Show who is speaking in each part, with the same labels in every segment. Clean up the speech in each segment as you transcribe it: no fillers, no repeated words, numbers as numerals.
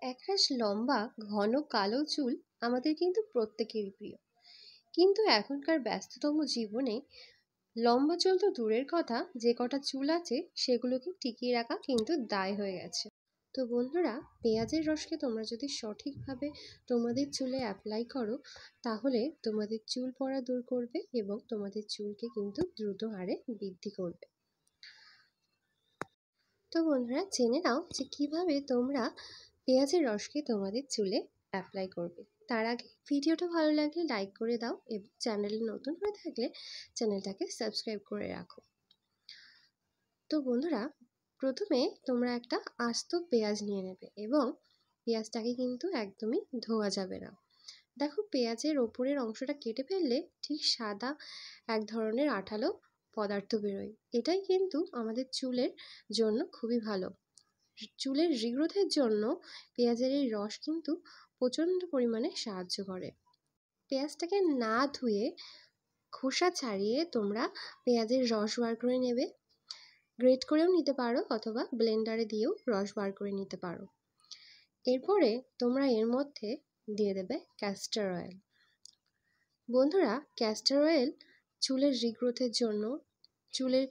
Speaker 1: একরাশ লম্বা ঘন কালো চুল আমাদের কিন্তু প্রত্যেকেরই প্রিয়। কিন্তু এখনকার ব্যস্ততম জীবনে লম্বা চুল তো দূরের কথা, যে কটা চুল আছে সেগুলোকে টিকিয়ে রাখা কিন্তু দায় হয়ে গেছে। তো বন্ধুরা, পেঁয়াজের রসকে তোমরা যদি সঠিকভাবে তোমাদের চুলে অ্যাপ্লাই করো, তাহলে তোমাদের চুল পড়া দূর করবে এবং তোমাদের চুলকে কিন্তু দ্রুত হারে বৃদ্ধি করবে। তো বন্ধুরা, জেনে নাও যে কিভাবে তোমরা পেঁয়াজের রসকে তোমাদের চুলে অ্যাপ্লাই করবে। তার আগে ভিডিওটা ভালো লাগলে লাইক করে দাও এবং চ্যানেলে নতুন হয়ে থাকলে চ্যানেলটাকে সাবস্ক্রাইব করে রাখো। তো বন্ধুরা, প্রথমে তোমরা একটা আস্ত পেঁয়াজ নিয়ে নেবে এবং পেঁয়াজটাকে কিন্তু একদমই ধোয়া যাবে না। দেখো, পেঁয়াজের ওপরের অংশটা কেটে ফেললে ঠিক সাদা এক ধরনের আঠালো পদার্থ বেরোয়। এটাই কিন্তু আমাদের চুলের জন্য খুবই ভালো। চুলের রিগ্রোথের জন্য পেঁয়াজের এই রস কিন্তু প্রচণ্ড পরিমাণে সাহায্য করে। পেঁয়াজটাকে না ধুয়ে খোসা ছাড়িয়ে তোমরা পেঁয়াজের রস বার করে নেবে। গ্রেট করেও নিতে পারো অথবা ব্লেন্ডারে দিয়েও রস বার করে নিতে পারো। এরপরে তোমরা এর মধ্যে দিয়ে দেবে ক্যাস্টর অয়েল। বন্ধুরা, ক্যাস্টর অয়েল চুলের রিগ্রোথের জন্য, চুলের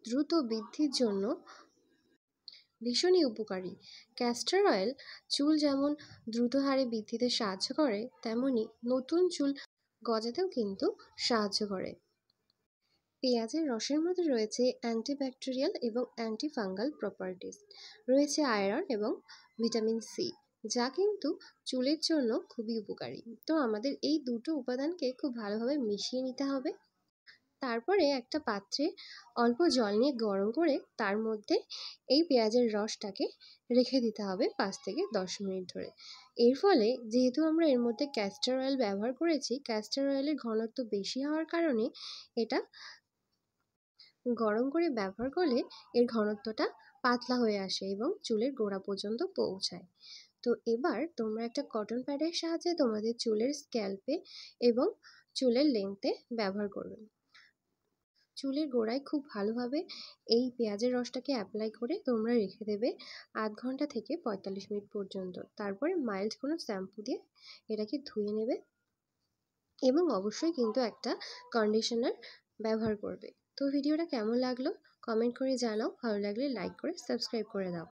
Speaker 1: দ্রুত বৃদ্ধির জন্য ভীষণই উপকারী। ক্যাস্টর অয়েল চুল যেমন দ্রুত হারে বৃদ্ধিতে সাহায্য করে, তেমনি নতুন চুল গজাতেও কিন্তু সাহায্য করে। পেঁয়াজের রসের মধ্যে রয়েছে অ্যান্টিব্যাকটেরিয়াল এবং অ্যান্টিফাঙ্গাল প্রপার্টিস, রয়েছে আয়রন এবং ভিটামিন সি, যা কিন্তু চুলের জন্য খুবই উপকারী। তো আমাদের এই দুটো উপাদানকে খুব ভালোভাবে মিশিয়ে নিতে হবে। তারপরে একটা পাত্রে অল্প জল নিয়ে গরম করে তার মধ্যে এই পেঁয়াজের রসটাকে রেখে দিতে হবে 5 থেকে 10 মিনিট ধরে। এর ফলে যেহেতু আমরা এর মধ্যে ক্যাস্টর অয়েল ব্যবহার করেছি, ক্যাস্টর অয়েলের ঘনত্ব বেশি হওয়ার কারণে এটা গরম করে ব্যবহার করলে এর ঘনত্বটা পাতলা হয়ে আসে এবং চুলের গোড়া পর্যন্ত পৌঁছায়। তো এবার তোমরা একটা কটন প্যাডের সাহায্যে তোমাদের চুলের স্ক্যাল্পে এবং চুলের লেন্থে ব্যবহার করবে। চুলের গোড়ায় খুব ভালোভাবে এই পেঁয়াজের রসটাকে অ্যাপ্লাই করে তোমরা রেখে দেবে আধ ঘন্টা থেকে 45 মিনিট পর্যন্ত। তারপরে মাইল্ড কোনো শ্যাম্পু দিয়ে এটাকে ধুয়ে নেবে এবং অবশ্যই কিন্তু একটা কন্ডিশনার ব্যবহার করবে। তো ভিডিওটা কেমন লাগলো কমেন্ট করে জানাও, ভালো লাগলে লাইক করে সাবস্ক্রাইব করে দাও।